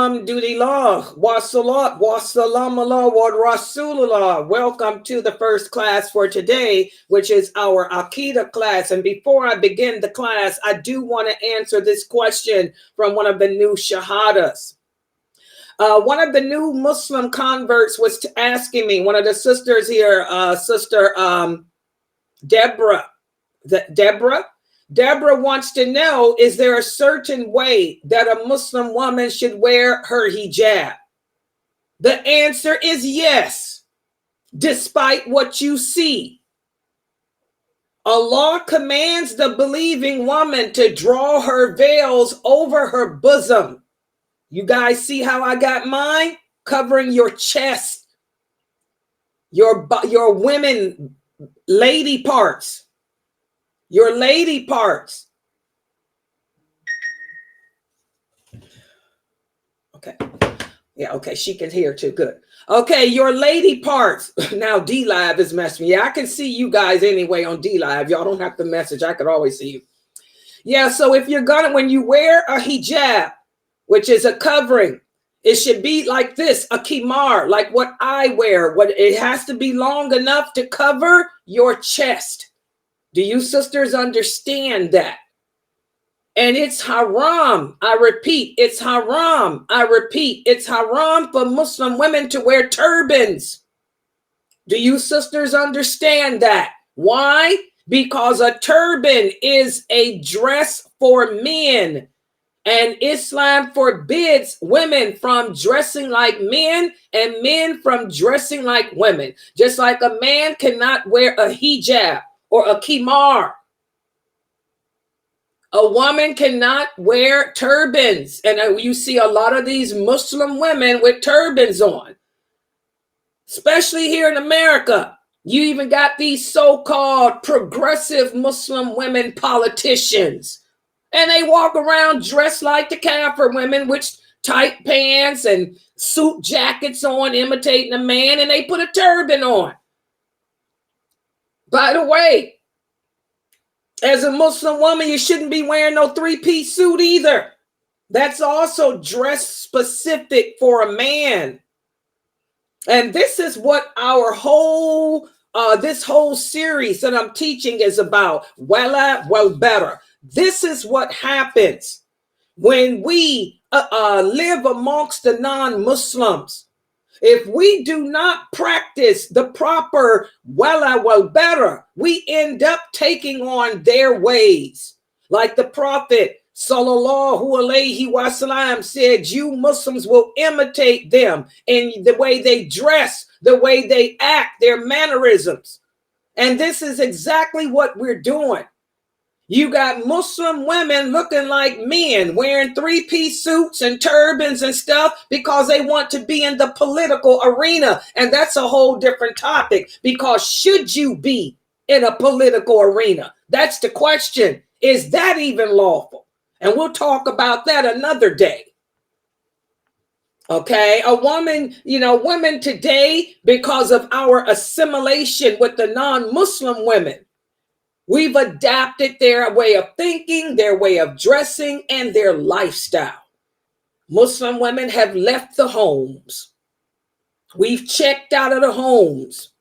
Alhamdulillah, wa salat, wa salam Allah, wa rasulullah. Welcome to the first class for today, which is our Aqidah class. And before I begin the class, I do want to answer this question from one of the new shahadas. One of the new Muslim converts was asking me, one of the sisters here, Sister Deborah. Deborah wants to know, is there a certain way that a Muslim woman should wear her hijab? The answer is yes, despite what you see. Allah commands the believing woman to draw her veils over her bosom. You guys see how I got mine? Covering your chest, your women, lady parts. Your lady parts. Okay. Yeah, okay. She can hear too. Good. Okay, your lady parts. Now D-Live is messing me. Yeah, I can see you guys anyway on D-Live. Y'all don't have to message. I could always see you. Yeah, so if you're gonna, when you wear a hijab, which is a covering, it should be like this, a khimar, like what I wear. It has to be long enough to cover your chest. Do you sisters understand that? And it's haram. I repeat, it's haram. I repeat, it's haram for Muslim women to wear turbans. Do you sisters understand that? Why? Because a turban is a dress for men. And Islam forbids women from dressing like men and men from dressing like women. Just like a man cannot wear a hijab or a khimar. A woman cannot wear turbans. And you see a lot of these Muslim women with turbans on, especially here in America. You even got these so-called progressive Muslim women politicians. And they walk around dressed like the Kafir women with tight pants and suit jackets on, imitating a man, and they put a turban on. By the way, as a Muslim woman, you shouldn't be wearing no three-piece suit either. That's also dress specific for a man. And this is what our whole, this whole series that I'm teaching is about. Well better. This is what happens when we live amongst the non-Muslims. If we do not practice the proper well better, we end up taking on their ways. Like the Prophet sallallahu alaihi wasallam said, you Muslims will imitate them in the way they dress, the way they act, their mannerisms. And this is exactly what we're doing. You got Muslim women looking like men, wearing three-piece suits and turbans and stuff because they want to be in the political arena. And that's a whole different topic, because should you be in a political arena? That's the question. Is that even lawful? And we'll talk about that another day. Okay, a woman, women today, because of our assimilation with the non-Muslim women, we've adapted their way of thinking, their way of dressing, and their lifestyle. Muslim women have left the homes. We've checked out of the homes.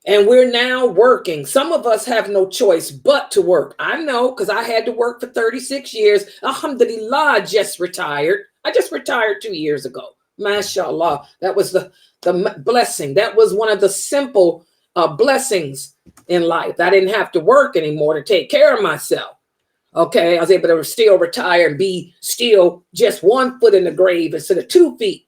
And we're now working. Some of us have no choice but to work. I know, because I had to work for 36 years. Alhamdulillah, I just retired. I just retired 2 years ago. MashaAllah. That was the blessing. That was one of the simple blessings in life. I didn't have to work anymore to take care of myself. Okay, I was able to still retire and be still just 1 foot in the grave instead of 2 feet.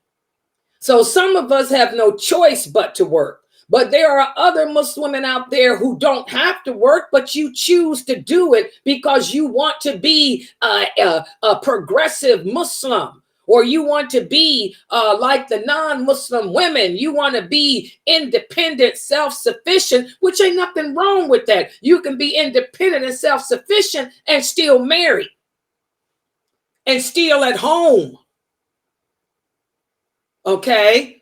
So some of us have no choice but to work. But there are other Muslim women out there who don't have to work, but you choose to do it because you want to be a progressive Muslim, or you want to be like the non-Muslim women. You want to be independent, self-sufficient, which ain't nothing wrong with that. You can be independent and self-sufficient and still married and still at home. Okay?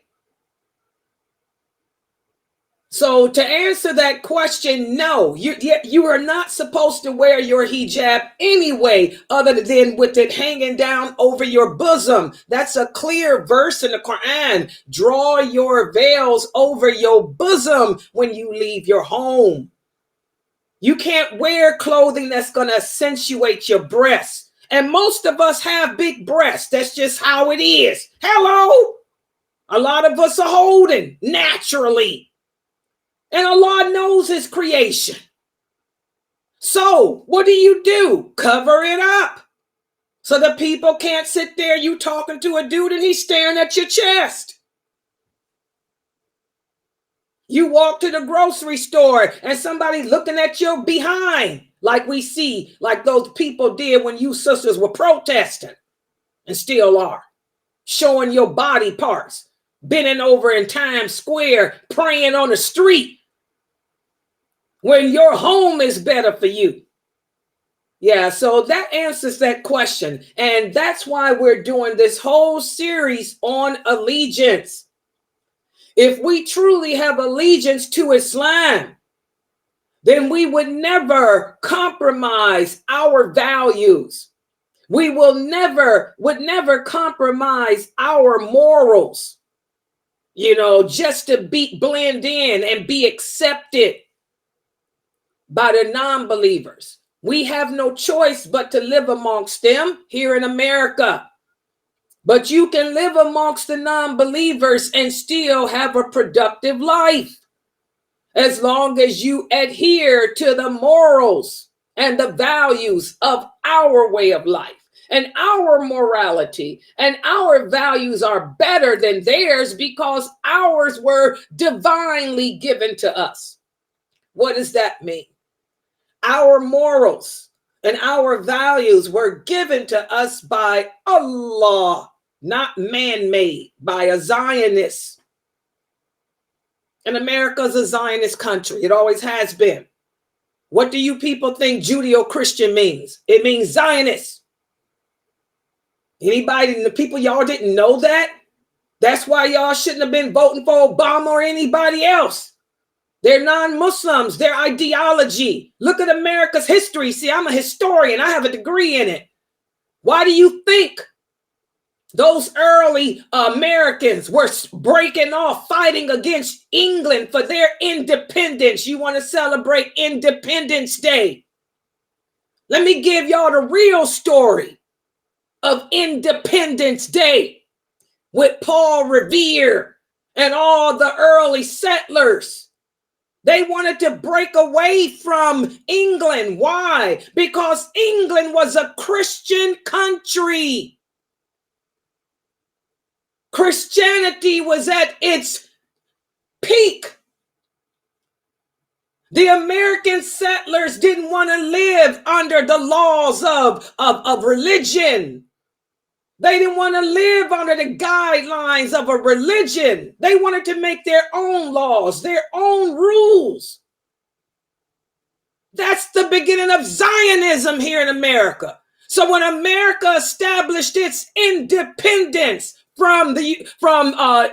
So to answer that question, no, you are not supposed to wear your hijab anyway, other than with it hanging down over your bosom. That's a clear verse in the Quran. Draw your veils over your bosom when you leave your home. You can't wear clothing that's going to accentuate your breasts. And most of us have big breasts. That's just how it is. Hello? A lot of us are holding naturally. And Allah knows his creation. So what do? Cover it up. So the people can't sit there, you talking to a dude and he's staring at your chest. You walk to the grocery store and somebody looking at your behind, like we see, like those people did when you sisters were protesting and still are, showing your body parts, bending over in Times Square, praying on the street, when your home is better for you. Yeah, so that answers that question. And that's why we're doing this whole series on allegiance. If we truly have allegiance to Islam, then we would never compromise our values. We would never compromise our morals, just to blend in and be accepted by the non-believers. We have no choice but to live amongst them here in America. But you can live amongst the non-believers and still have a productive life, as long as you adhere to the morals and the values of our way of life. And our morality and our values are better than theirs because ours were divinely given to us. What does that mean? Our morals and our values were given to us by Allah, not man-made, by a Zionist. And America's a Zionist country. It always has been. What do you people think Judeo-Christian means? It means Zionist. Anybody, the people, y'all didn't know that? That's why y'all shouldn't have been voting for Obama or anybody else. They're non-Muslims, their ideology. Look at America's history. See, I'm a historian. I have a degree in it. Why do you think those early Americans were breaking off, fighting against England for their independence? You want to celebrate Independence Day? Let me give y'all the real story of Independence Day with Paul Revere and all the early settlers. They wanted to break away from England. Why? Because England was a Christian country. Christianity was at its peak. The American settlers didn't want to live under the laws of religion. They didn't want to live under the guidelines of a religion. They wanted to make their own laws, their own rules. That's the beginning of Zionism here in America. So when America established its independence from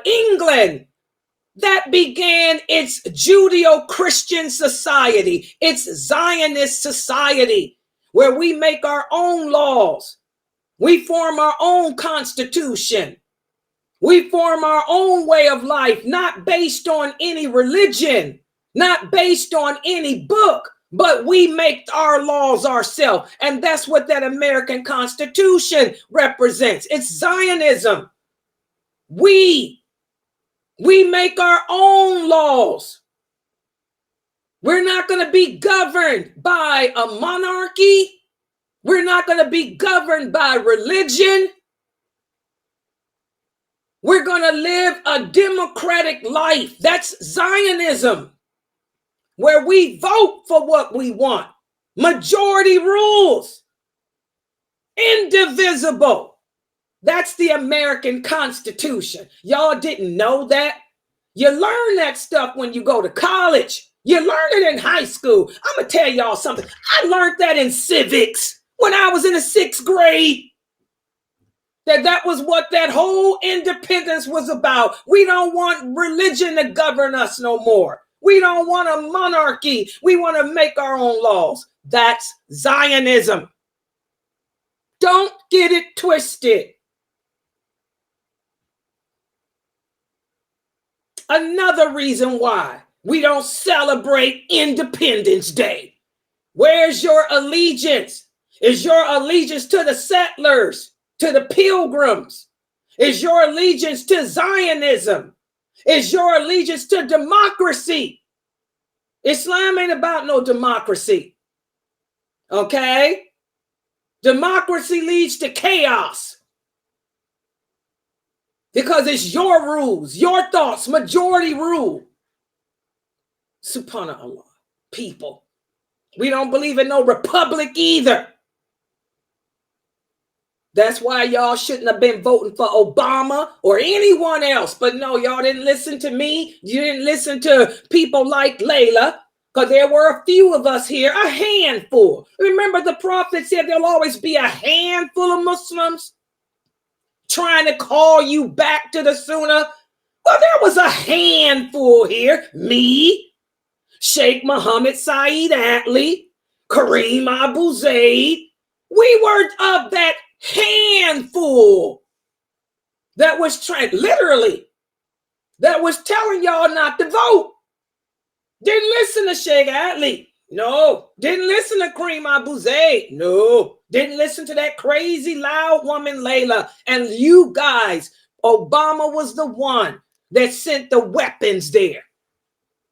England, that began its Judeo-Christian society, its Zionist society, where we make our own laws. We form our own constitution. We form our own way of life, not based on any religion, not based on any book, but we make our laws ourselves. And that's what that American Constitution represents. It's Zionism. We make our own laws. We're not going to be governed by a monarchy. We're not going to be governed by religion. We're going to live a democratic life. That's Zionism, where we vote for what we want. Majority rules. Indivisible. That's the American Constitution. Y'all didn't know that? You learn that stuff when you go to college. You learn it in high school. I'm going to tell y'all something. I learned that in civics. When I was in the 6th grade, that was what that whole independence was about. We don't want religion to govern us no more. We don't want a monarchy. We want to make our own laws. That's Zionism. Don't get it twisted. Another reason why we don't celebrate Independence Day. Where's your allegiance? Is your allegiance to the settlers, to the pilgrims? Is your allegiance to Zionism? Is your allegiance to democracy? Islam ain't about no democracy. Okay? Democracy leads to chaos. Because it's your rules, your thoughts, majority rule. Subhanallah, people. We don't believe in no republic either. That's why y'all shouldn't have been voting for Obama or anyone else. But no, y'all didn't listen to me. You didn't listen to people like Layla, because there were a few of us here, a handful. Remember, the prophet said there'll always be a handful of Muslims trying to call you back to the Sunnah. Well, there was a handful here. Me, Sheikh Muhammad Saeed Atlee, Kareem Abu Zaid. We were of that handful that was trying, literally, that was telling y'all not to vote. Didn't listen to Sheikh Atlee. No. Didn't listen to Kareem Abu Zaid. No. Didn't listen to that crazy loud woman Layla. And you guys, Obama was the one that sent the weapons there.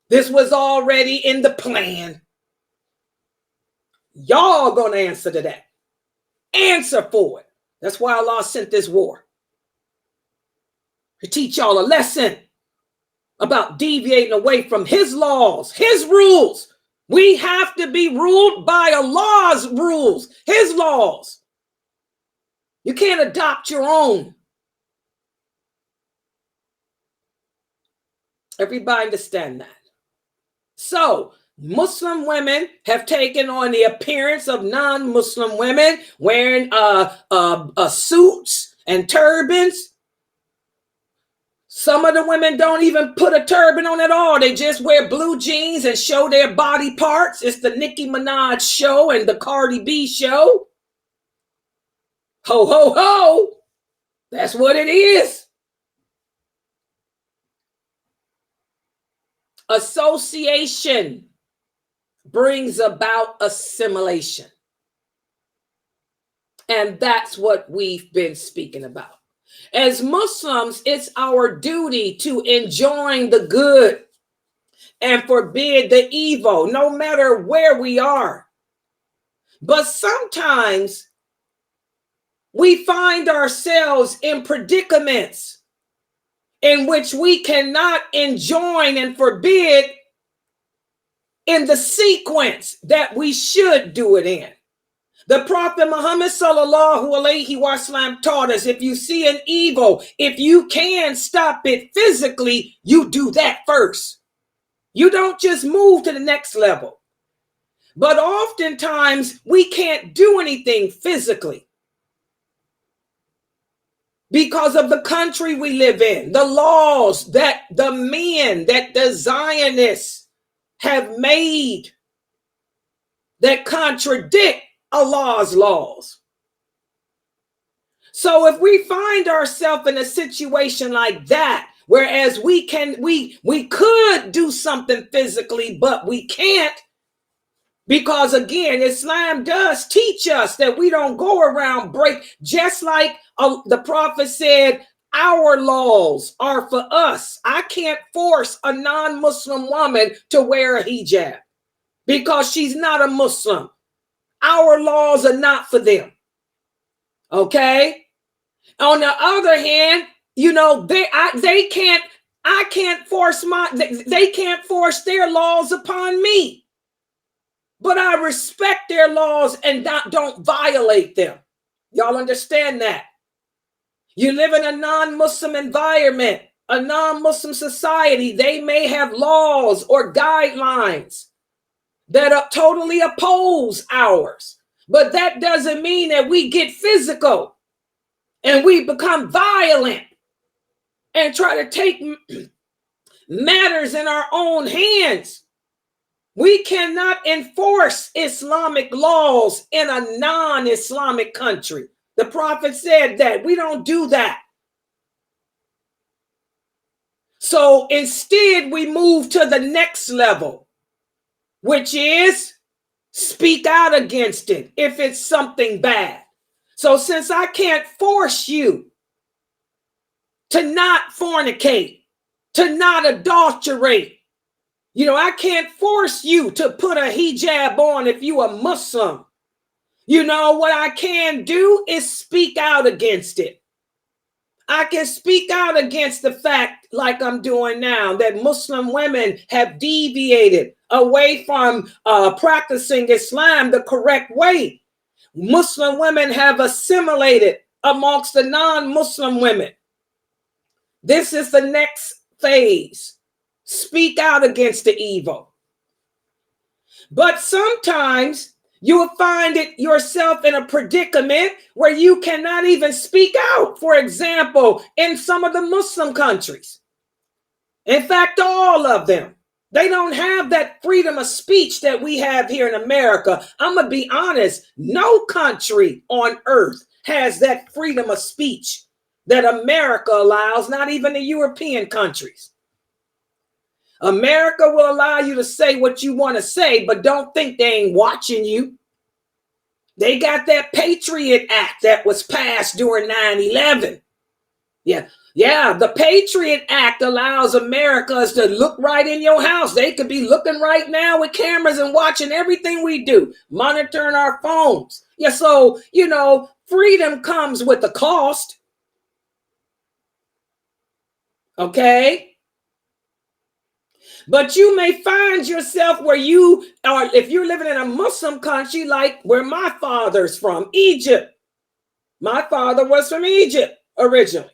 This was already in the plan. Y'all gonna answer to that. Answer for it. That's why Allah sent this war. To teach y'all a lesson about deviating away from his laws, his rules. We have to be ruled by Allah's rules, his laws. You can't adopt your own. Everybody understand that? So, Muslim women have taken on the appearance of non-Muslim women wearing suits and turbans. Some of the women don't even put a turban on at all. They just wear blue jeans and show their body parts. It's the Nicki Minaj show and the Cardi B show. Ho, ho, ho. That's what it is. Association brings about assimilation. And that's what we've been speaking about. As Muslims, it's our duty to enjoin the good and forbid the evil, no matter where we are. But sometimes we find ourselves in predicaments in which we cannot enjoin and forbid in the sequence that we should do it in. The Prophet Muhammad sallallahu alaihi wasallam taught us, if you see an evil, if you can stop it physically, you do that first. You don't just move to the next level. But oftentimes we can't do anything physically because of the country we live in, the laws that the men, that the Zionists have made that contradict Allah's laws. So if we find ourselves in a situation like that, whereas we could do something physically, but we can't, because again, Islam does teach us that we don't go around just like the Prophet said, our laws are for us. I can't force a non-Muslim woman to wear a hijab because she's not a Muslim. Our laws are not for them. Okay? On the other hand, you know, they can't force their laws upon me. But I respect their laws and don't violate them. Y'all understand that? You live in a non-Muslim environment, a non-Muslim society. They may have laws or guidelines that totally oppose ours. But that doesn't mean that we get physical and we become violent and try to take matters in our own hands. We cannot enforce Islamic laws in a non-Islamic country. The Prophet said that. We don't do that. So instead, we move to the next level, which is speak out against it if it's something bad. So since I can't force you to not fornicate, to not adulterate, I can't force you to put a hijab on if you are Muslim. What I can do is speak out against it. I can speak out against the fact, like I'm doing now, that Muslim women have deviated away from practicing Islam the correct way. Muslim women have assimilated amongst the non-Muslim women. This is the next phase. Speak out against the evil. But sometimes you will find it yourself in a predicament where you cannot even speak out. For example, in some of the Muslim countries, in fact, all of them, they don't have that freedom of speech that we have here in America. I'm going to be honest, no country on earth has that freedom of speech that America allows, not even the European countries. America will allow you to say what you want to say, but don't think they ain't watching you. They got that Patriot Act that was passed during 9/11. Yeah, the Patriot Act allows Americans to look right in your house. They could be looking right now with cameras and watching everything we do, monitoring our phones. Yeah, so, freedom comes with a cost. Okay? But you may find yourself where you are, if you're living in a Muslim country, like where my father's from, Egypt. My father was from Egypt originally.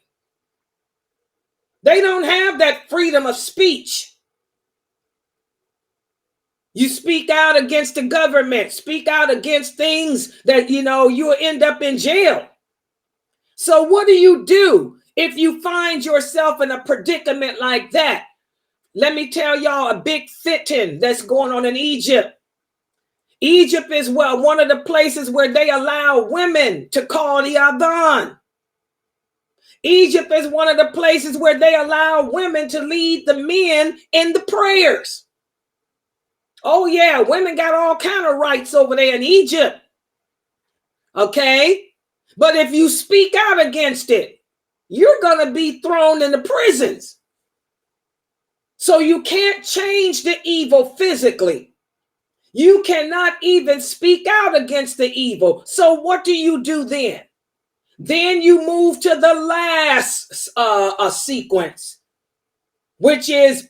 They don't have that freedom of speech. You speak out against the government, speak out against things that, you'll end up in jail. So what do if you find yourself in a predicament like that? Let me tell y'all a big fitting that's going on in Egypt. Egypt is one of the places where they allow women to call the adhan. Egypt is one of the places where they allow women to lead the men in the prayers. Oh yeah, women got all kind of rights over there in Egypt. Okay? But if you speak out against it, you're going to be thrown into prisons. So you can't change the evil physically. You cannot even speak out against the evil. So what do you do then? Then you move to the last sequence, which is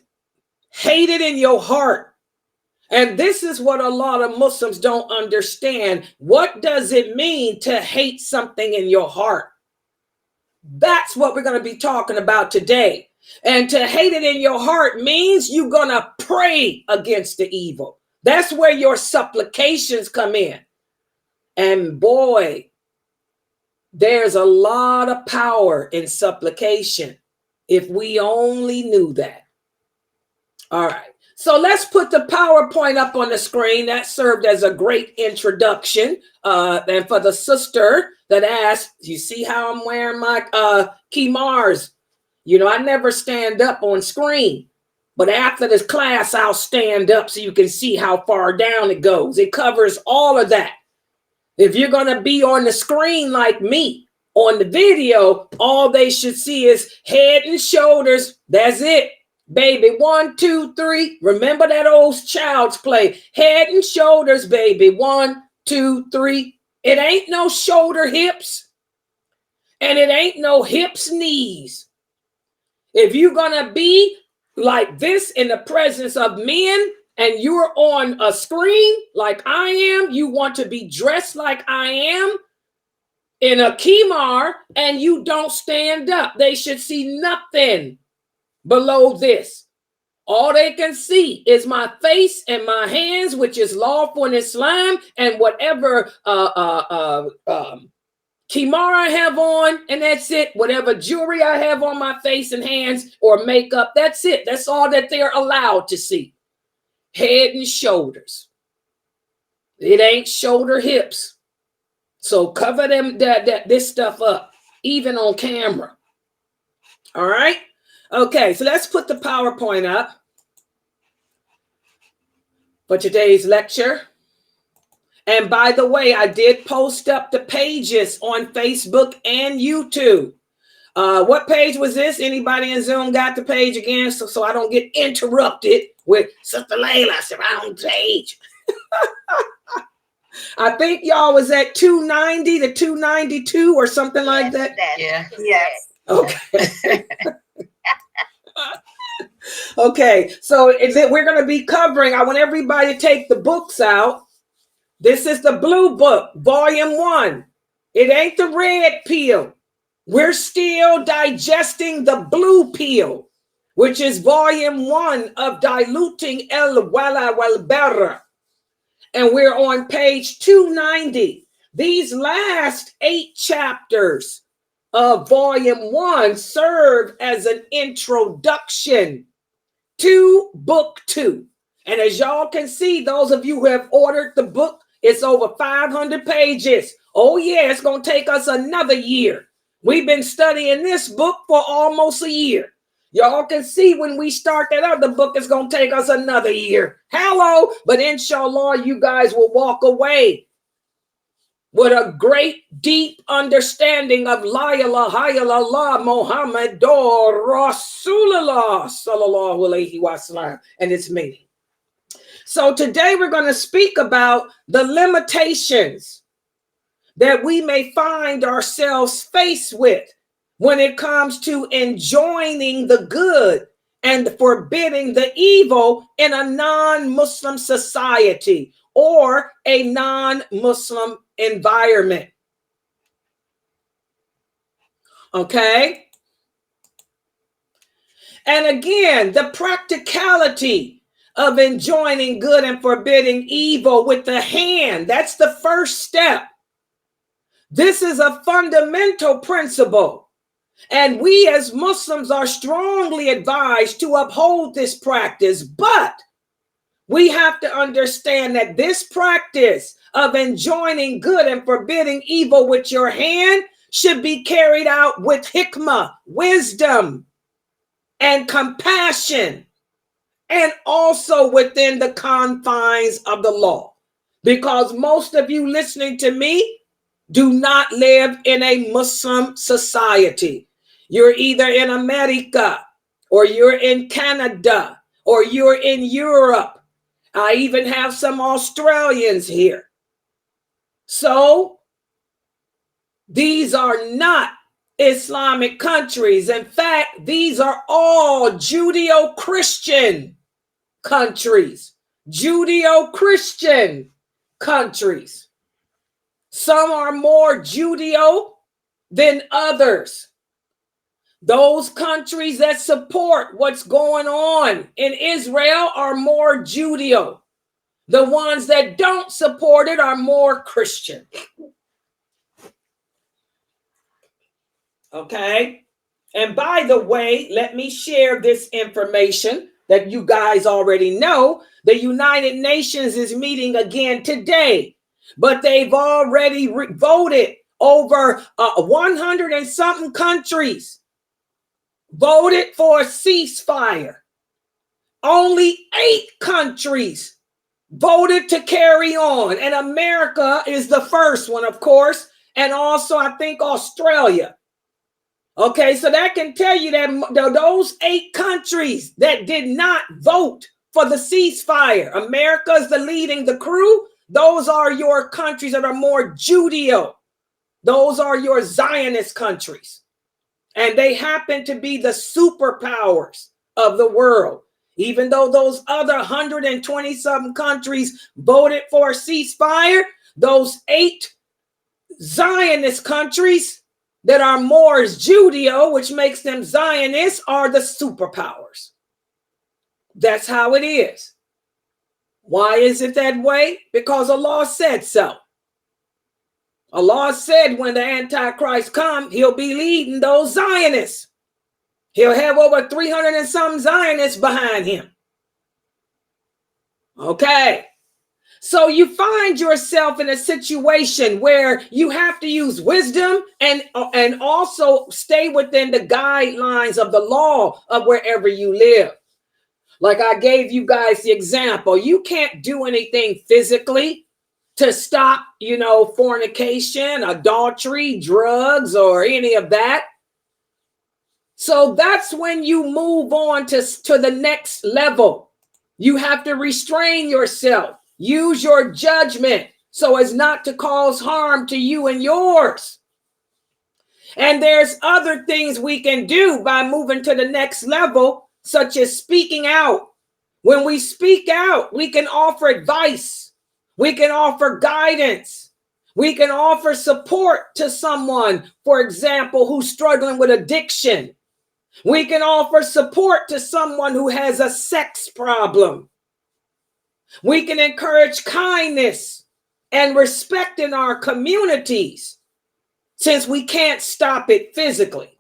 hate it in your heart. And this is what a lot of Muslims don't understand. What does it mean to hate something in your heart? That's what we're going to be talking about today. And to hate it in your heart means you're going to pray against the evil. That's where your supplications come in. And boy, there's a lot of power in supplication if we only knew that. All right. So let's put the PowerPoint up on the screen. That served as a great introduction. And for the sister that asked, you see how I'm wearing my kimars? I never stand up on screen. But after this class, I'll stand up so you can see how far down it goes. It covers all of that. If you're going to be on the screen like me, on the video, all they should see is head and shoulders. That's it. Baby, 1, 2, 3. Remember that old child's play. Head and shoulders, baby. 1, 2, 3. It ain't no shoulder hips. And it ain't no hips knees. If you're going to be like this in the presence of men and you're on a screen like I am, you want to be dressed like I am in a kimar and you don't stand up. They should see nothing below this. All they can see is my face and my hands, which is lawful in Islam, and whatever Kimara I have on, and that's it. Whatever jewelry I have on my face and hands or makeup, that's it. That's all that they're allowed to see. Head and shoulders. It ain't shoulder hips. So cover them this stuff up, even on camera. All right? Okay, so let's put the PowerPoint up for today's lecture. And by the way, I did post up the pages on Facebook and YouTube. What page was this? Anybody in Zoom got the page again? So I don't get interrupted with Sister Layla. Said, wrong page. I think y'all was at 290 to 292 or something like that. Yeah. Yes. Okay. Okay. So we're going to be covering. I want everybody to take the books out. This is the blue book, volume 1. It ain't the red peel. We're still digesting the blue peel, which is volume 1 of Diluting El Wala Wal Barra. And we're on page 290. These last 8 chapters of volume 1 serve as an introduction to book 2. And as y'all can see, those of you who have ordered the book, it's over 500 pages. Oh yeah, it's going to take us another year. We've been studying this book for almost a year. Y'all can see when we start that other book, it's going to take us another year. Hello, but inshallah, you guys will walk away with a great, deep understanding of La ilaha illallah Muhammadur Rasulullah sallallahu alaihi wasallam and its meaning. So today we're going to speak about the limitations that we may find ourselves faced with when it comes to enjoining the good and forbidding the evil in a non-Muslim society or a non-Muslim environment. Okay? And again, the practicality of enjoining good and forbidding evil with the hand. That's the first step. This is a fundamental principle. And we as Muslims are strongly advised to uphold this practice. But we have to understand that this practice of enjoining good and forbidding evil with your hand should be carried out with hikmah, wisdom, and compassion. And also within the confines of the law. Because most of you listening to me do not live in a Muslim society. You're either in America, or you're in Canada, or you're in Europe. I even have some Australians here. So these are not Islamic countries. In fact, these are all Judeo-Christian countries. Judeo-Christian countries. Some are more Judeo than others. Those countries that support what's going on in Israel are more Judeo. The ones that don't support it are more Christian. Okay? And by the way, let me share this information that you guys already know. The United Nations is meeting again today, but they've already voted over 100 and something countries voted for a ceasefire. Only 8 countries voted to carry on. And America is the first one, of course. And also, I think Australia. Okay, so that can tell you that those 8 countries that did not vote for the ceasefire, America is the leading the crew. Those are your countries that are more Judeo. Those are your Zionist countries. And they happen to be the superpowers of the world. Even though those other 120-something countries voted for a ceasefire, those 8 Zionist countries that are more Judeo, which makes them Zionists, are the superpowers. That's how it is. Why is it that way? Because Allah said so. Allah said when the Antichrist comes, he'll be leading those Zionists. He'll have over 300 and some Zionists behind him. Okay. So you find yourself in a situation where you have to use wisdom and also stay within the guidelines of the law of wherever you live. Like I gave you guys the example, you can't do anything physically to stop, fornication, adultery, drugs, or any of that. So that's when you move on to the next level. You have to restrain yourself, use your judgment so as not to cause harm to you and yours. And there's other things we can do by moving to the next level, such as speaking out. When we speak out, we can offer advice. We can offer guidance. We can offer support to someone, for example, who's struggling with addiction. We can offer support to someone who has a sex problem. We can encourage kindness and respect in our communities, since we can't stop it physically.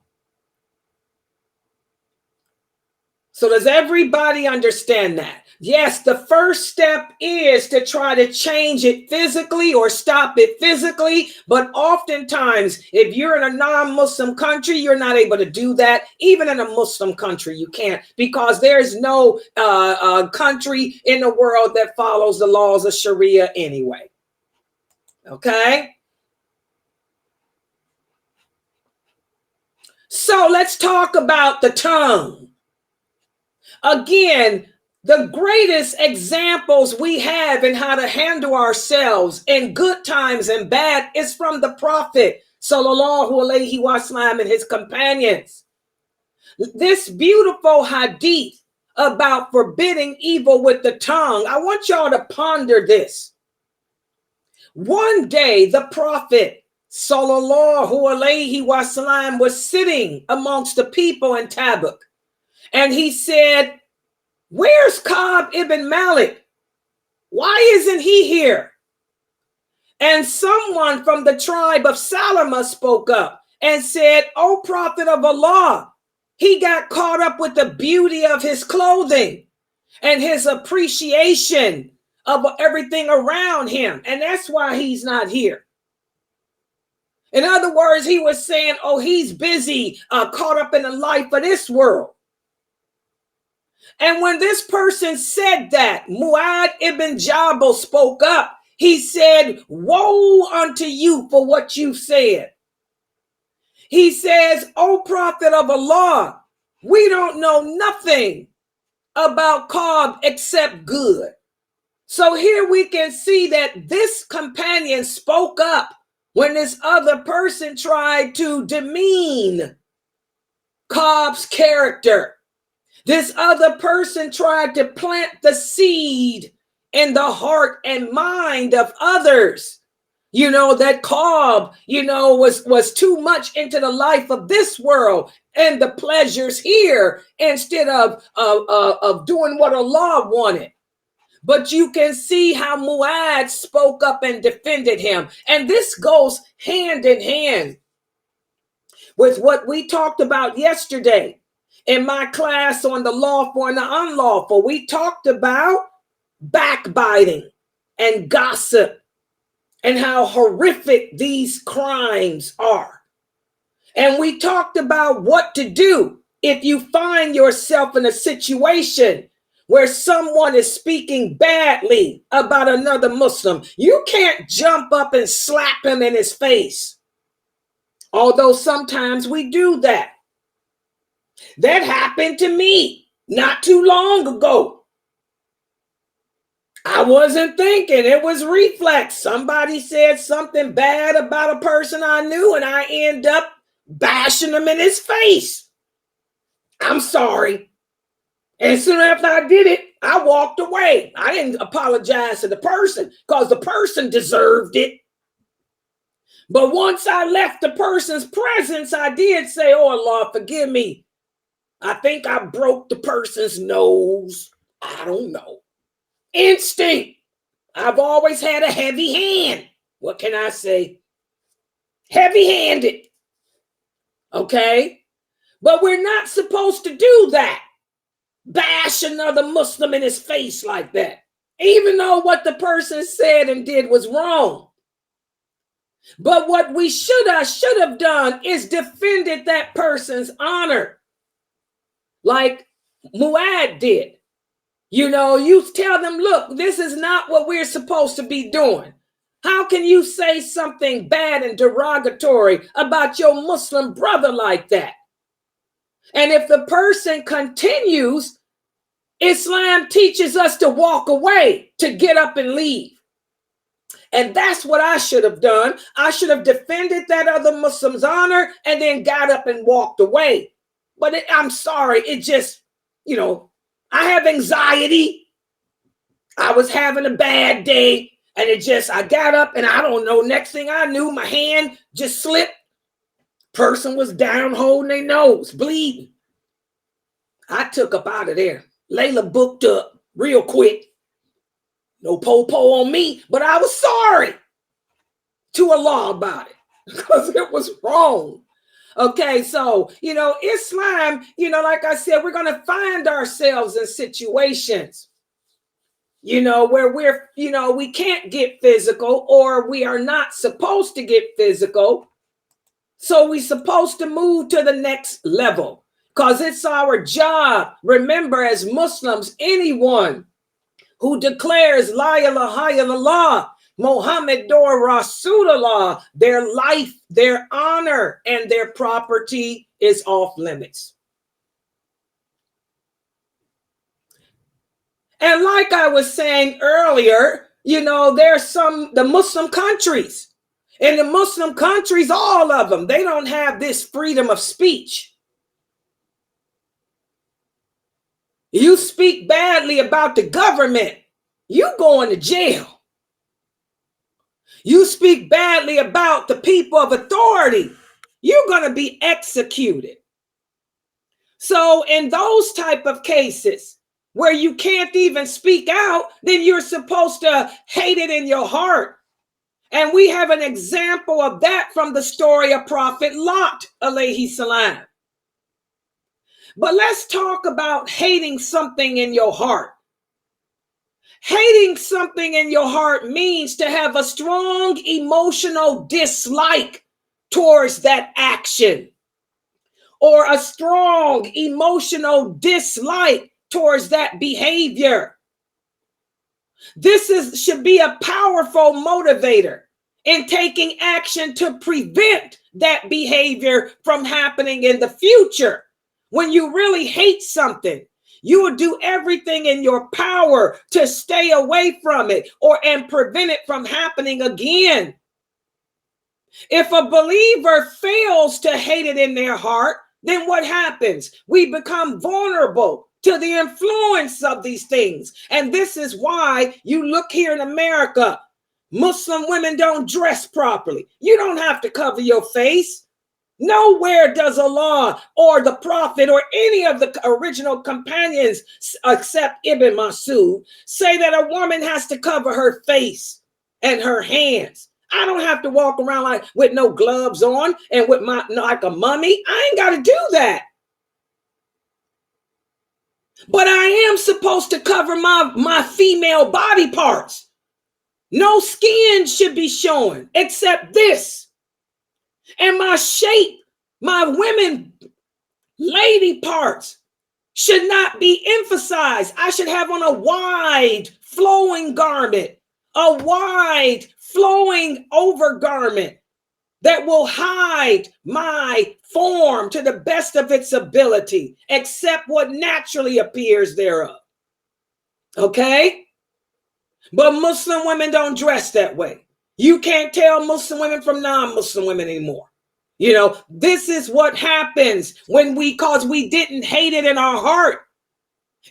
So does everybody understand that? Yes, the first step is to try to change it physically or stop it physically. But oftentimes, if you're in a non-Muslim country, you're not able to do that. Even in a Muslim country, you can't, because there's no country in the world that follows the laws of Sharia anyway. Okay? So let's talk about the tongue. Again, the greatest examples we have in how to handle ourselves in good times and bad is from the Prophet, sallallahu alaihi wasallam, and his companions. This beautiful hadith about forbidding evil with the tongue, I want y'all to ponder this. One day, the Prophet, sallallahu alaihi wasallam, was sitting amongst the people in Tabuk, and he said, "Where's Ka'b ibn Malik? Why isn't he here?" And someone from the tribe of Salama spoke up and said, "O Prophet of Allah, he got caught up with the beauty of his clothing and his appreciation of everything around him, and that's why he's not here." In other words, he was saying, oh, he's busy, caught up in the life of this world. And when this person said that, Mu'adh ibn Jabal spoke up. He said, "Woe unto you for what you said." He says, "O Prophet of Allah, we don't know nothing about Ka'b except good." So here we can see that this companion spoke up when this other person tried to demean Ka'b's character. This other person tried to plant the seed in the heart and mind of others, that Ka'b, was too much into the life of this world and the pleasures here instead of doing what Allah wanted. But you can see how Mu'adh spoke up and defended him. And this goes hand in hand with what we talked about yesterday in my class on the lawful and the unlawful. We talked about backbiting and gossip and how horrific these crimes are. And we talked about what to do if you find yourself in a situation where someone is speaking badly about another Muslim. You can't jump up and slap him in his face, although sometimes we do that. That happened to me not too long ago. I wasn't thinking, it was reflex. Somebody said something bad about a person I knew, and I end up bashing him in his face. I'm sorry. And soon after I did it, I walked away. I didn't apologize to the person because the person deserved it. But once I left the person's presence, I did say, "Oh, Allah, forgive me. I think I broke the person's nose. I don't know." Instinct. I've always had a heavy hand. What can I say? heavy-handed. Okay? But we're not supposed to do that. Bash another Muslim in his face like that, even though what the person said and did was wrong. But what we should have done is defended that person's honor, like Muad did. You know, you tell them, look, this is not what we're supposed to be doing. How can you say something bad and derogatory about your Muslim brother like that? And if the person continues, Islam teaches us to walk away, to get up and leave. And that's what I should have done. I should have defended that other Muslim's honor and then got up and walked away. But I'm sorry, it just, you know, I have anxiety. I was having a bad day and I got up and I don't know, next thing I knew, my hand just slipped. Person was down holding their nose, bleeding. I took up out of there. Layla booked up real quick. No po-po on me, but I was sorry to Allah about it because it was wrong. Okay, so, you know, Islam, you know, like I said, we're going to find ourselves in situations, you know, where we're, you know, we can't get physical or we are not supposed to get physical. So we're supposed to move to the next level because it's our job. Remember, as Muslims, anyone who declares La ilaha illallah, Muhammadur Rasulullah, their life, their honor, and their property is off limits. And like I was saying earlier, you know, there's the Muslim countries. In the Muslim countries, all of them, they don't have this freedom of speech. You speak badly about the government, you going to jail. You speak badly about the people of authority, you're going to be executed. So in those type of cases where you can't even speak out, then you're supposed to hate it in your heart. And we have an example of that from the story of Prophet Lot, alayhi salam. But let's talk about hating something in your heart. Hating something in your heart means to have a strong emotional dislike towards that action, or a strong emotional dislike towards that behavior. This should be a powerful motivator in taking action to prevent that behavior from happening in the future. When you really hate something, you will do everything in your power to stay away from it and prevent it from happening again. If a believer fails to hate it in their heart, then what happens? We become vulnerable to the influence of these things. And this is why you look here in America, Muslim women don't dress properly. You don't have to cover your face. Nowhere does Allah or the Prophet or any of the original companions, except Ibn Masud, say that a woman has to cover her face and her hands. I don't have to walk around like with no gloves on and with like a mummy. I ain't got to do that. But I am supposed to cover my female body parts. No skin should be showing except this. And my shape, my women, lady parts should not be emphasized. I should have on a wide flowing garment, a wide flowing overgarment that will hide my form to the best of its ability, except what naturally appears thereof. Okay? But Muslim women don't dress that way. You can't tell Muslim women from non-Muslim women anymore. You know, this is what happens because we didn't hate it in our heart.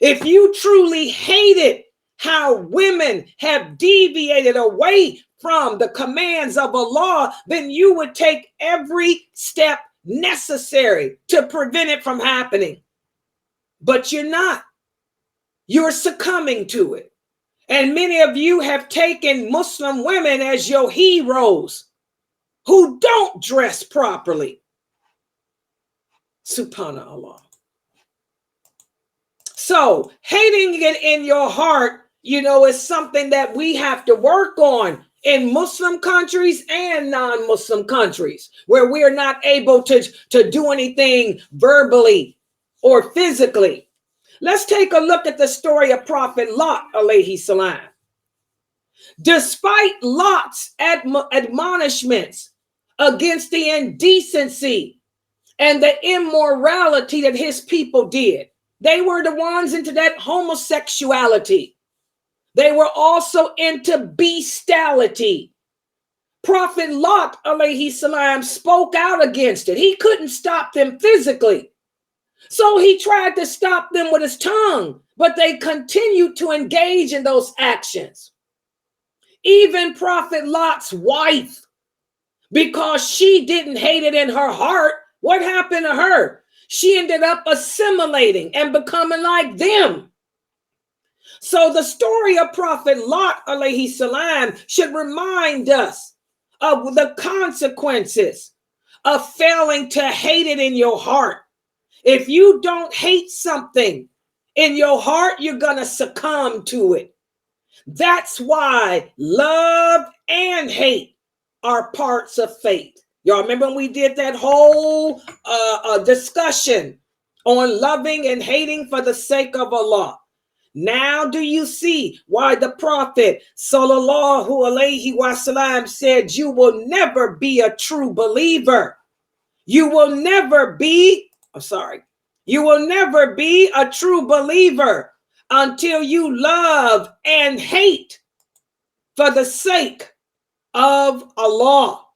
If you truly hated how women have deviated away from the commands of Allah, then you would take every step necessary to prevent it from happening. But you're not. You're succumbing to it. And many of you have taken Muslim women as your heroes. who don't dress properly. Subhanallah. So hating it in your heart, is something that we have to work on in Muslim countries and non-Muslim countries, where we are not able to do anything verbally or physically. Let's take a look at the story of Prophet Lot, alayhi salam. Despite Lot's admonishments against the indecency and the immorality that his people did, they were the ones into that homosexuality. They were also into bestiality. Prophet Lot, alayhi salam, spoke out against it. He couldn't stop them physically. So he tried to stop them with his tongue, but they continued to engage in those actions. Even Prophet Lot's wife, because she didn't hate it in her heart, what happened to her? She ended up assimilating and becoming like them. So the story of Prophet Lot, alayhi salam, should remind us of the consequences of failing to hate it in your heart. If you don't hate something in your heart, you're going to succumb to it. That's why love and hate are parts of faith. Y'all remember when we did that whole discussion on loving and hating for the sake of Allah? Now do you see why the Prophet sallallahu alaihi wasallam said you will never be a true believer? You will never be a true believer until you love and hate for the sake of Allah.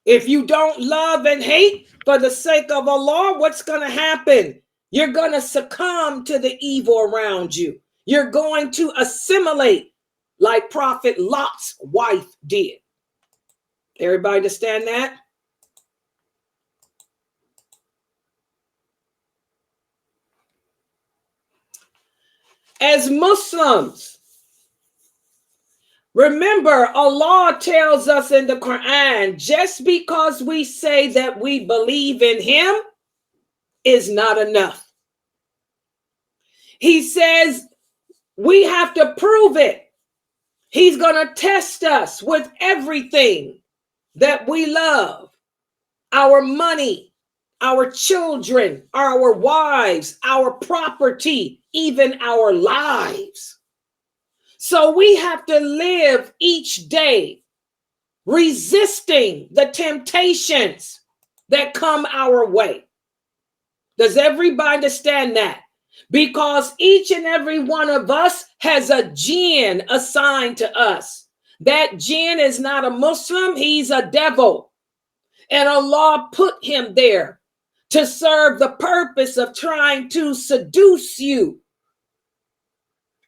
If you don't love and hate for the sake of Allah, what's going to happen? You're going to succumb to the evil around you. You're going to assimilate like Prophet Lot's wife did. Everybody understand that? As Muslims, remember, Allah tells us in the Quran, just because we say that we believe in Him is not enough. He says we have to prove it. He's going to test us with everything that we love, our money, our children, our wives, our property, even our lives. So we have to live each day resisting the temptations that come our way. Does everybody understand that? Because each and every one of us has a jinn assigned to us. That jinn is not a Muslim, he's a devil. And Allah put him there to serve the purpose of trying to seduce you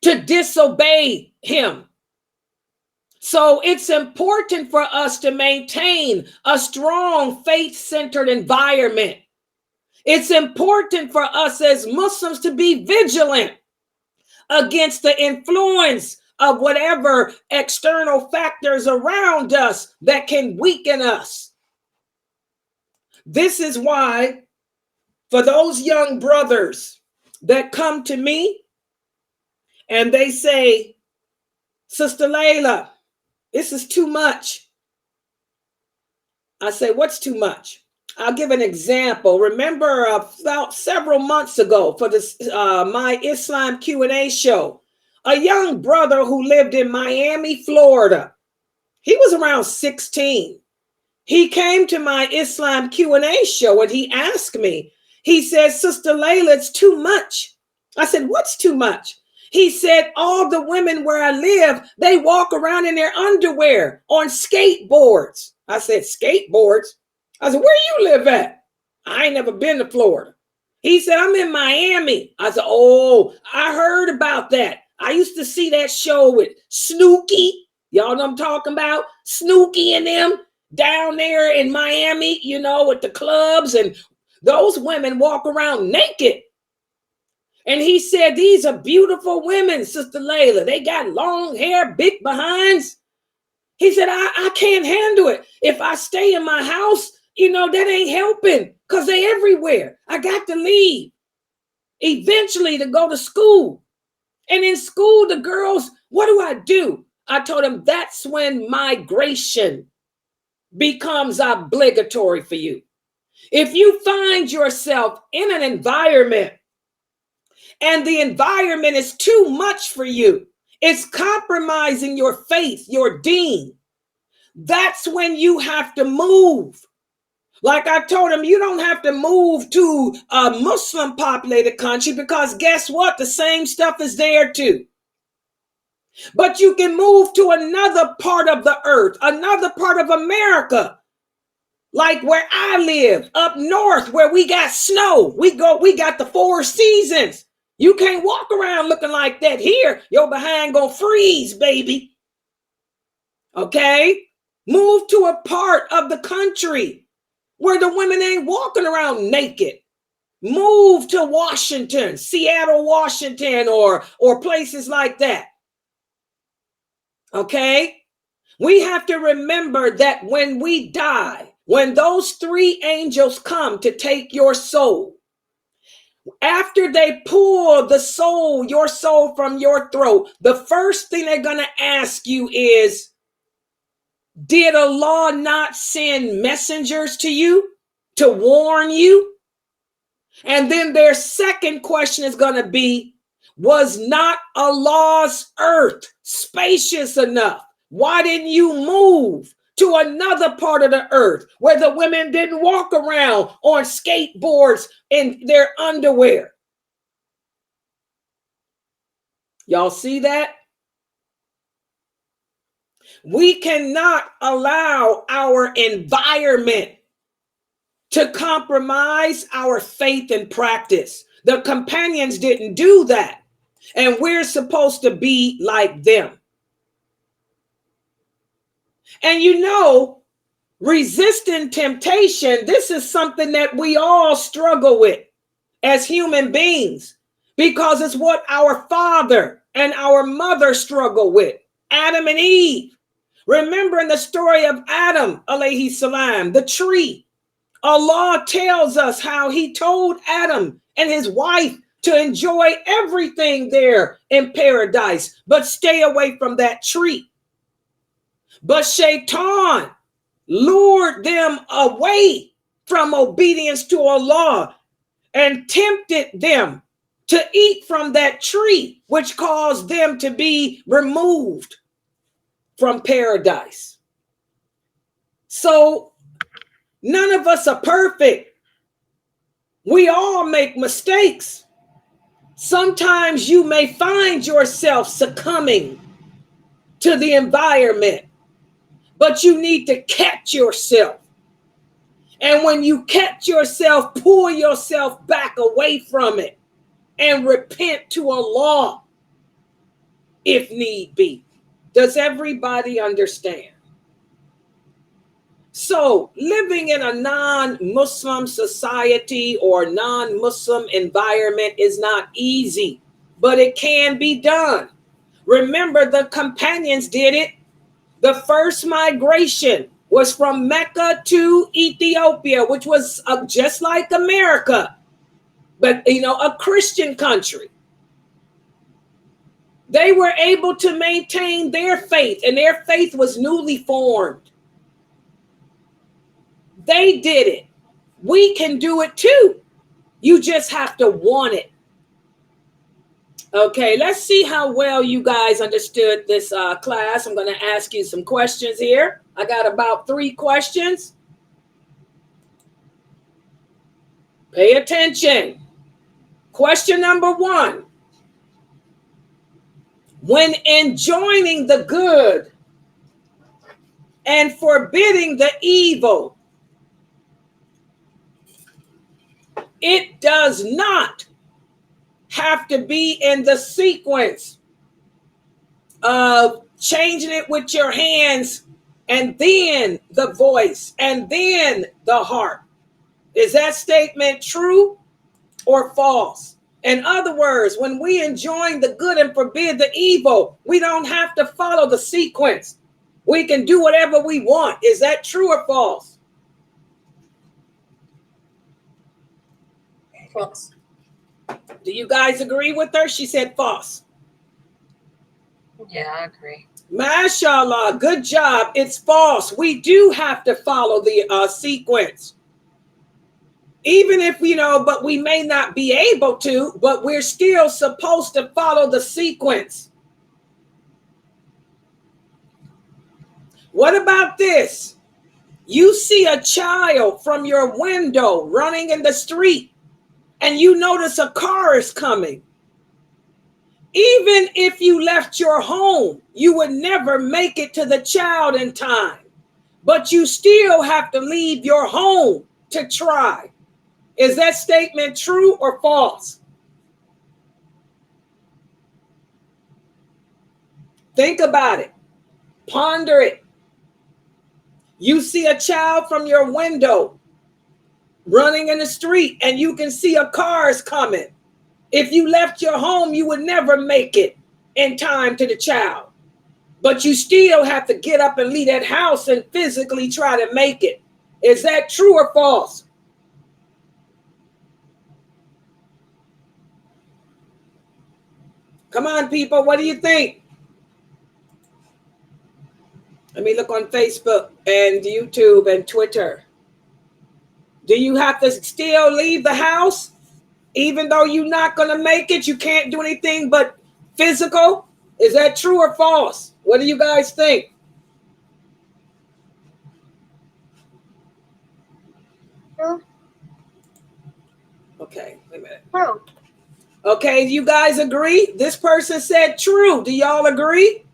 to disobey him. So it's important for us to maintain a strong faith-centered environment. It's important for us as Muslims to be vigilant against the influence of whatever external factors around us that can weaken us. This is why, for those young brothers that come to me and they say, Sister Layla, this is too much. I say, what's too much? I'll give an example. Remember about several months ago for this My Islam Q&A show, a young brother who lived in Miami, Florida. He was around 16. He came to my Islam Q&A show and he asked me, he said, Sister Layla, it's too much. I said, what's too much? He said, all the women where I live, they walk around in their underwear on skateboards. I said, skateboards? I said, where you live at? I ain't never been to Florida. He said, I'm in Miami. I said, oh, I heard about that. I used to see that show with Snooki. Y'all know what I'm talking about? Snooki and them down there in Miami, you know, with the clubs, and those women walk around naked. And he said, these are beautiful women, Sister Layla. They got long hair, big behinds. He said, I can't handle it. If I stay in my house, that ain't helping because they everywhere. I got to leave eventually to go to school. And in school, the girls, what do? I told them that's when migration becomes obligatory for you. If you find yourself in an environment and the environment is too much for you, it's compromising your faith, your deen, that's when you have to move. Like I told him, you don't have to move to a Muslim populated country because guess what? The same stuff is there too. But you can move to another part of the earth, another part of America, like where I live up north where we got snow. We got the 4 seasons. You can't walk around looking like that here. Your behind gonna freeze, baby. Okay? Move to a part of the country where the women ain't walking around naked. Move to Washington, Seattle, Washington, or places like that. Okay? We have to remember that when we die, when those 3 angels come to take your soul, after they pull the soul, your soul from your throat, the first thing they're going to ask you is, did Allah not send messengers to you to warn you? And then their second question is going to be, was not Allah's earth spacious enough? Why didn't you move to another part of the earth where the women didn't walk around on skateboards in their underwear? Y'all see that? We cannot allow our environment to compromise our faith and practice. The companions didn't do that, and we're supposed to be like them. And resisting temptation, this is something that we all struggle with as human beings because it's what our father and our mother struggle with, Adam and Eve. Remember in the story of Adam, alayhi salam, the tree, Allah tells us how he told Adam and his wife to enjoy everything there in paradise, but stay away from that tree. But Shaitan lured them away from obedience to Allah and tempted them to eat from that tree, which caused them to be removed from paradise. So none of us are perfect. We all make mistakes. Sometimes you may find yourself succumbing to the environment, but you need to catch yourself. And when you catch yourself, pull yourself back away from it and repent to Allah if need be. Does everybody understand? So living in a non-Muslim society or non-Muslim environment is not easy, but it can be done. Remember, the companions did it. The first migration was from Mecca to Ethiopia, which was just like America, but a Christian country. They were able to maintain their faith, and their faith was newly formed. They did it. We can do it too. You just have to want it. Okay, let's see how well you guys understood this class. I'm going to ask you some questions here. I got about 3 questions. Pay attention. Question number 1. When enjoining the good and forbidding the evil, it does not have to be in the sequence of changing it with your hands and then the voice and then the heart. Is that statement true or false? In other words, when we enjoin the good and forbid the evil, we don't have to follow the sequence. We can do whatever we want. Is that true or false? False. Do you guys agree with her? She said false. Yeah, I agree. MashaAllah, good job. It's false. We do have to follow the sequence. Even if, but we may not be able to, but we're still supposed to follow the sequence. What about this? You see a child from your window running in the street, and you notice a car is coming. Even if you left your home, you would never make it to the child in time, but you still have to leave your home to try. Is that statement true or false? Think about it. Ponder it. You see a child from your window running in the street, and you can see a car is coming. If you left your home, you would never make it in time to the child. But you still have to get up and leave that house and physically try to make it. Is that true or false? Come on, people. What do you think? Let me look on Facebook and YouTube and Twitter. Do you have to still leave the house? Even though you're not going to make it, you can't do anything but physical? Is that true or false? What do you guys think? True. Okay, wait a minute. True. Okay, you guys agree? This person said true. Do y'all agree?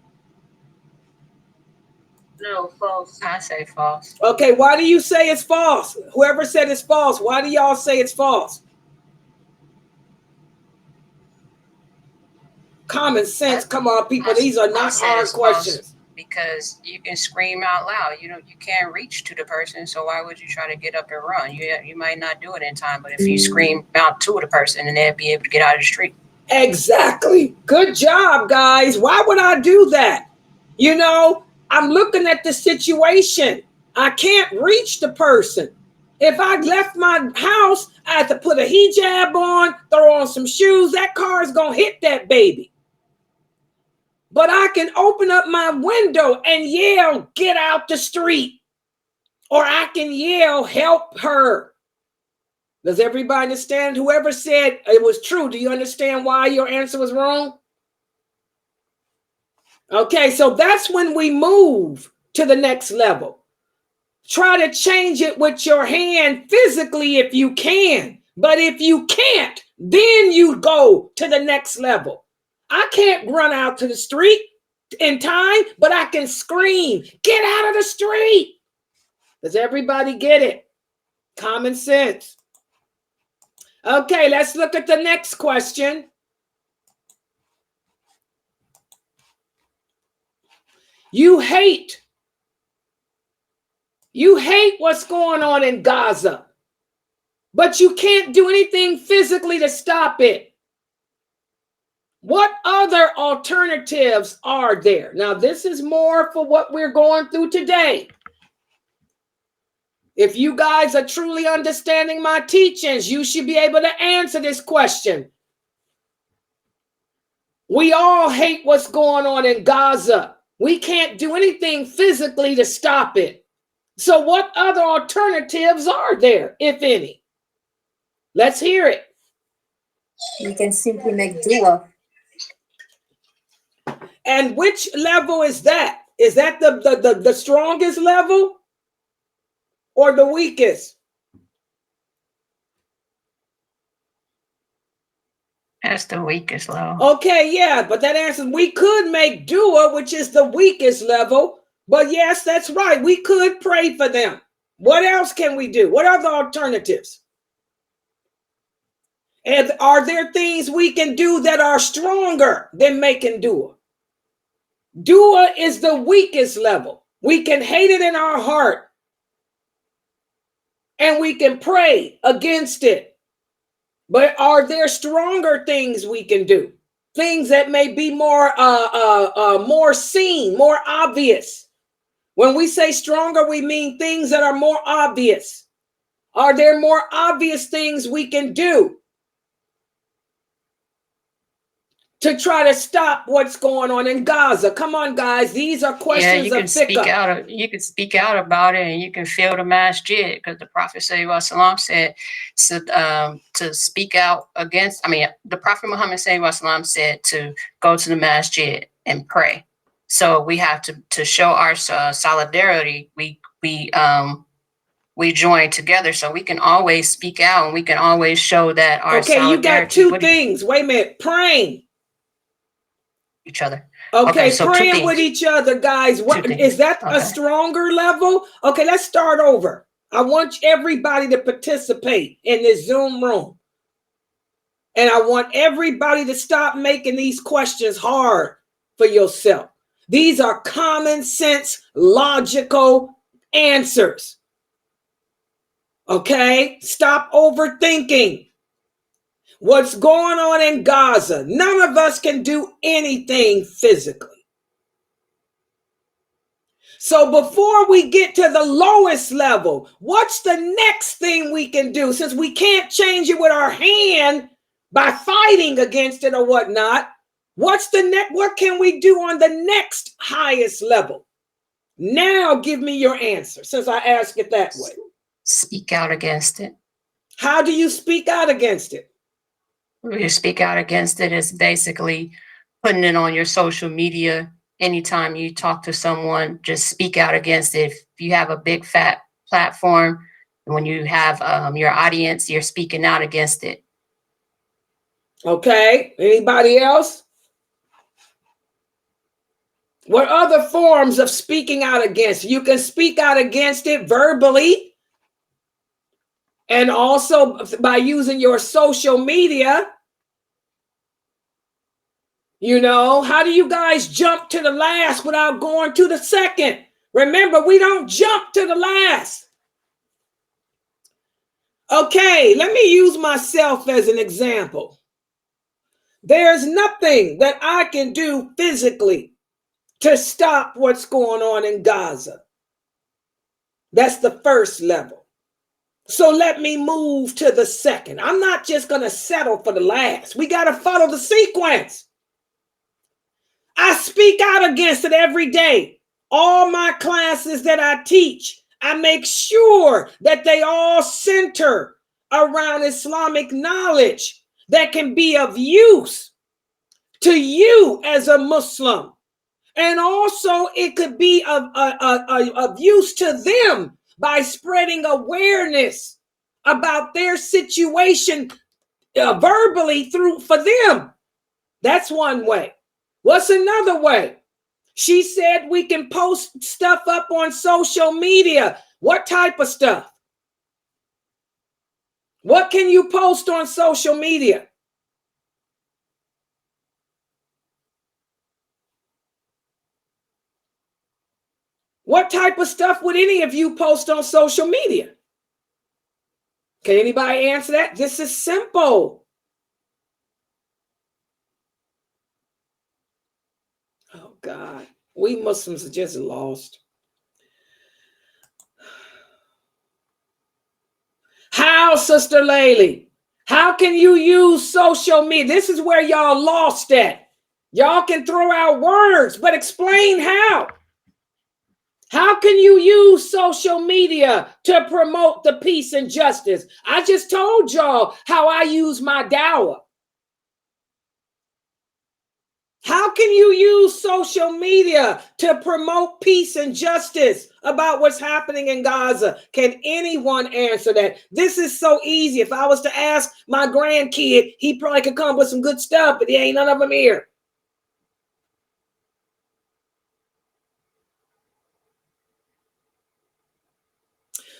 No, false. I say false. Okay, why do you say it's false? Whoever said it's false, why do y'all say it's false? Common sense. Come on, people. These are not hard questions. Because you can scream out loud. You can't reach to the person, so why would you try to get up and run? You might not do it in time, but if you scream out to the person, then they'll be able to get out of the street. Exactly. Good job, guys. Why would I do that? I'm looking at the situation. I can't reach the person. If I left my house, I have to put a hijab on, throw on some shoes. That car is going to hit that baby. But I can open up my window and yell, get out the street. Or I can yell, help her. Does everybody understand? Whoever said it was true, do you understand why your answer was wrong? Okay, so that's when we move to the next level. Try to change it with your hand physically if you can. But if you can't, then you go to the next level. I can't run out to the street in time, but I can scream, get out of the street. Does everybody get it? Common sense. Okay, let's look at the next question. You hate what's going on in Gaza, but you can't do anything physically to stop it. What other alternatives are there? Now, this is more for what we're going through today. If you guys are truly understanding my teachings, you should be able to answer this question. We all hate what's going on in Gaza. We can't do anything physically to stop it. So what other alternatives are there, if any? Let's hear it. You can simply make dua. And which level is that? Is that the strongest level or the weakest? That's the weakest level. Okay, yeah, but that answers we could make dua, which is the weakest level. But yes, that's right. We could pray for them. What else can we do? What are the alternatives? And are there things we can do that are stronger than making dua? Dua is the weakest level. We can hate it in our heart and we can pray against it. But are there stronger things we can do? Things that may be more seen, more obvious. When we say stronger, we mean things that are more obvious. Are there more obvious things we can do to try to stop what's going on in Gaza? Come on, guys. These are questions you can of speak fiqh. out. You can speak out about it, and you can fill the masjid, because the Prophet ﷺ said to speak out against. I mean, the Prophet Muhammad ﷺ said to go to the masjid and pray. So we have to show our solidarity. We join together, so we can always speak out, and we can always show that our Okay, you got solidarity two with things. Wait a minute. Praying. each other. Okay, so praying with each other, guys. What is that? A stronger level? Okay, let's start over. I want everybody to participate in this Zoom room. And I want everybody to stop making these questions hard for yourself. These are common sense, logical answers. Okay? Stop overthinking. What's going on in Gaza? None of us can do anything physically. So before we get to the lowest level, what's the next thing we can do? Since we can't change it with our hand by fighting against it or whatnot, what can we do on the next highest level? Now give me your answer, since I asked it that way. Speak out against it. How do you speak out against it? You speak out against it is basically putting it on your social media. Anytime you talk to someone, just speak out against it. If you have a big fat platform, when you have your audience, you're speaking out against it. Okay. Anybody else? What other forms of speaking out against? You can speak out against it verbally, and also by using your social media. You know, how do you guys jump to the last without going to the second? Remember, we don't jump to the last. Okay, let me use myself as an example. There's nothing that I can do physically to stop what's going on in Gaza. That's the first level. So let me move to the second. I'm not just going to settle for the last. We got to follow the sequence. I speak out against it every day. All my classes that I teach, I make sure that they all center around Islamic knowledge that can be of use to you as a Muslim. And also it could be of use to them by spreading awareness about their situation verbally for them. That's one way. What's another way? She said we can post stuff up on social media. What type of stuff? What can you post on social media? What type of stuff would any of you post on social media? Can anybody answer that? This is simple. Oh, God. We Muslims are just lost. How, Sister Laylee? How can you use social media? This is where y'all lost at. Y'all can throw out words, but explain how. How can you use social media to promote the peace and justice? I just told y'all how I use my dawah. How can you use social media to promote peace and justice about what's happening in Gaza? Can anyone answer that? This is so easy. If I was to ask my grandkid, he probably could come up with some good stuff, but there ain't none of them here.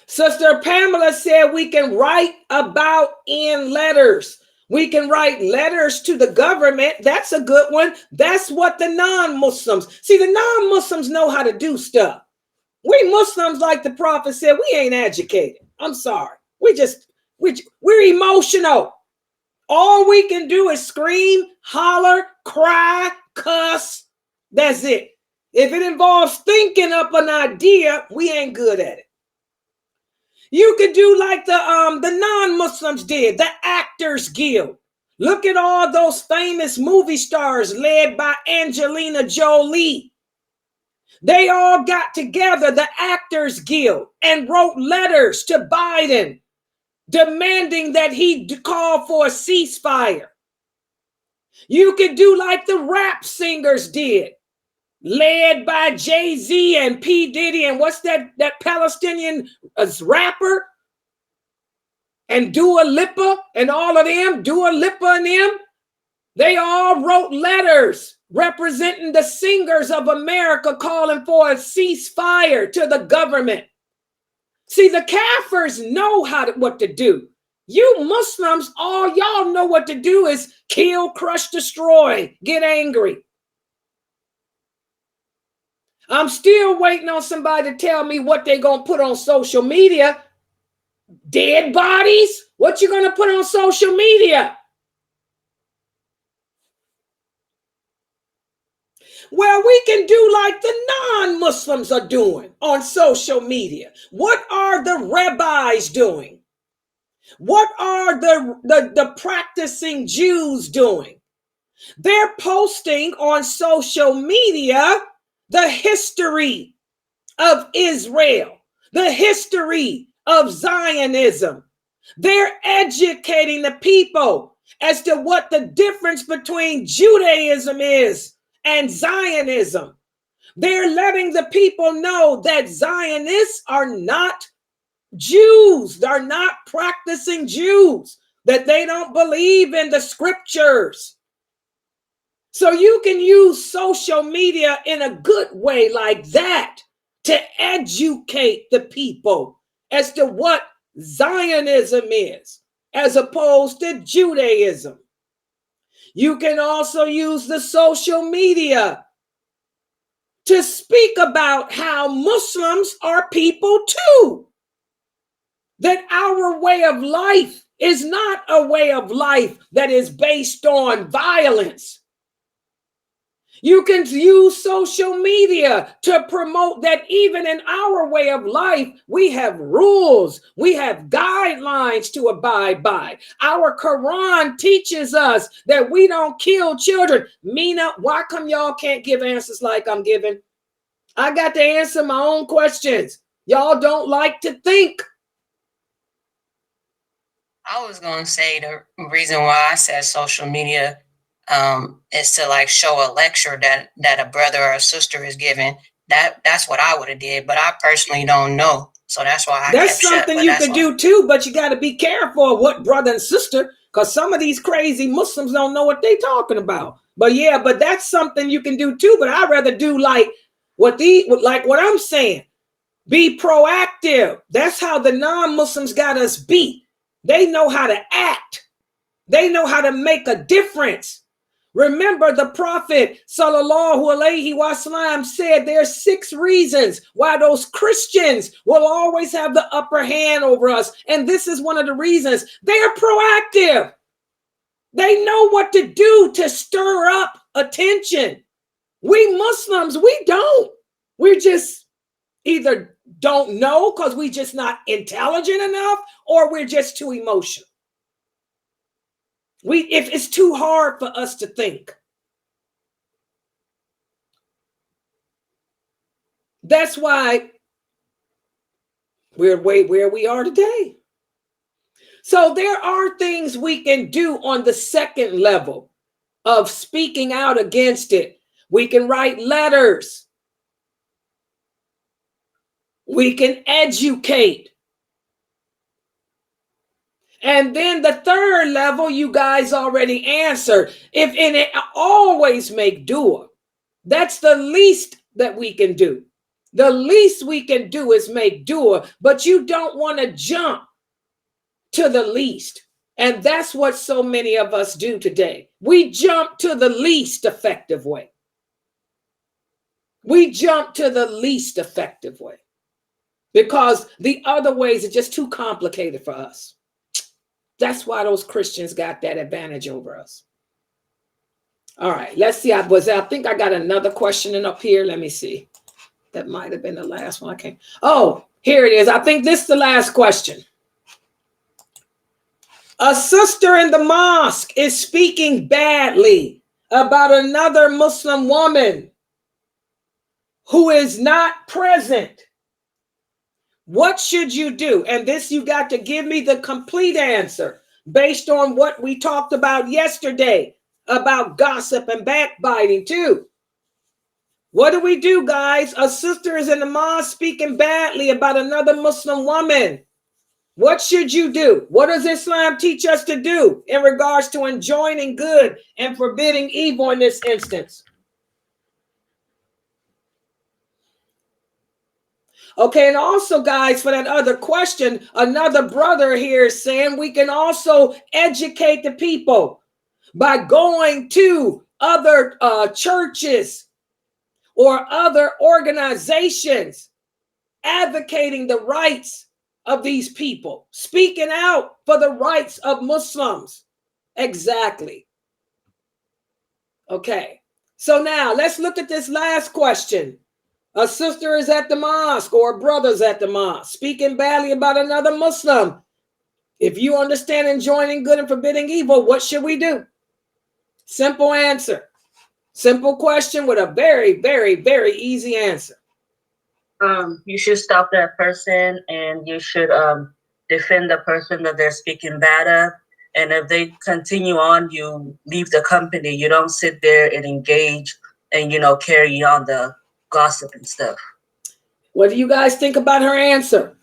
Sister Pamela said we can write about in letters. We can write letters to the government. That's a good one. That's what the non-Muslims. See, the non-Muslims know how to do stuff. We Muslims, like the Prophet said, we ain't educated. I'm sorry. We're emotional. All we can do is scream, holler, cry, cuss. That's it. If it involves thinking up an idea, we ain't good at it. You could do like the non-Muslims did, the Actors Guild. Look at all those famous movie stars led by Angelina Jolie. They all got together, the Actors Guild, and wrote letters to Biden demanding that he call for a ceasefire. You could do like the rap singers did, led by Jay-Z and P. Diddy, and what's that Palestinian rapper? And Dua Lipa and all of them, Dua Lipa and them, they all wrote letters representing the singers of America calling for a ceasefire to the government. See, the Kafirs know what to do. You Muslims, all y'all know what to do is kill, crush, destroy, get angry. I'm still waiting on somebody to tell me what they're going to put on social media. Dead bodies? What you going to put on social media? Well, we can do like the non-Muslims are doing on social media. What are the rabbis doing? What are the practicing Jews doing? They're posting on social media the history of Israel, the history of Zionism. They're educating the people as to what the difference between Judaism is and Zionism. They're letting the people know that Zionists are not Jews. They're not practicing Jews, that they don't believe in the scriptures. So you can use social media in a good way like that to educate the people as to what Zionism is, as opposed to Judaism. You can also use the social media to speak about how Muslims are people too. That our way of life is not a way of life that is based on violence. You can use social media to promote that even in our way of life, we have rules, we have guidelines to abide by. Our Quran teaches us that we don't kill children. Mina, why come y'all can't give answers like I'm giving? I got to answer my own questions. Y'all don't like to think. I was going to say the reason why I said social media is to like show a lecture that a brother or a sister is giving. That's what I would have did, but I personally don't know. So that's why I that's kept something shut, you could do too, but you got to be careful of what brother and sister, because some of these crazy Muslims don't know what they're talking about. But yeah, but that's something you can do too. But I'd rather do like what I'm saying. Be proactive. That's how the non-Muslims got us beat. They know how to act. They know how to make a difference. Remember, the Prophet sallallahu alaihi wasallam said there's 6 reasons why those Christians will always have the upper hand over us. And this is one of the reasons. They're proactive. They know what to do to stir up attention. We Muslims, we don't. We just either don't know because we're just not intelligent enough, or we're just too emotional. If it's too hard for us to think. That's why we're where we are today. So there are things we can do on the second level of speaking out against it. We can write letters. We can educate. And then the third level, you guys already answered. Always make dua. That's the least that we can do. The least we can do is make dua, but you don't want to jump to the least. And that's what so many of us do today. We jump to the least effective way. We jump to the least effective way because the other ways are just too complicated for us. That's why those Christians got that advantage over us. All right, let's see. I think I got another question up here. Let me see. That might have been the last one. I can't. Oh, here it is. I think this is the last question. A sister in the mosque is speaking badly about another Muslim woman who is not present. What should you do? And this, you got to give me the complete answer based on what we talked about yesterday about gossip and backbiting too. What do we do, guys? A sister is in the mosque speaking badly about another Muslim woman. What should you do? What does Islam teach us to do in regards to enjoining good and forbidding evil in this instance? Okay, and also, guys, for that other question, another brother here is saying we can also educate the people by going to other churches or other organizations advocating the rights of these people, speaking out for the rights of Muslims. Exactly. Okay, so now let's look at this last question. A sister is at the mosque or a brother's at the mosque speaking badly about another Muslim. If you understand enjoining good and forbidding evil, what should we do? Simple answer. Simple question with a very, very, very easy answer. You should stop that person and you should defend the person that they're speaking bad of. And if they continue on, you leave the company. You don't sit there and engage and, carry on the gossip and stuff. What do you guys think about her answer?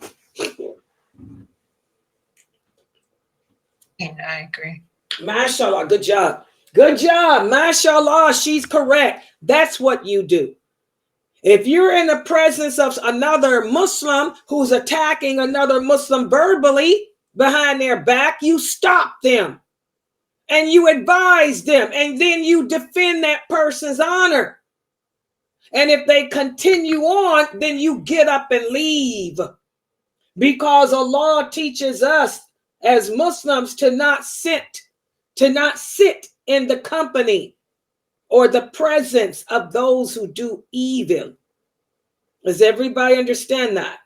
Yeah, I agree. MashaAllah, good job. Good job. MashaAllah, she's correct. That's what you do. If you're in the presence of another Muslim who's attacking another Muslim verbally behind their back, you stop them and you advise them and then you defend that person's honor. And if they continue on, then you get up and leave, because Allah teaches us as Muslims to not sit in the company or the presence of those who do evil. Does everybody understand that?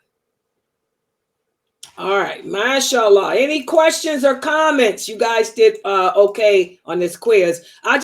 All right, mashallah. Any questions or comments? You guys did okay on this quiz. I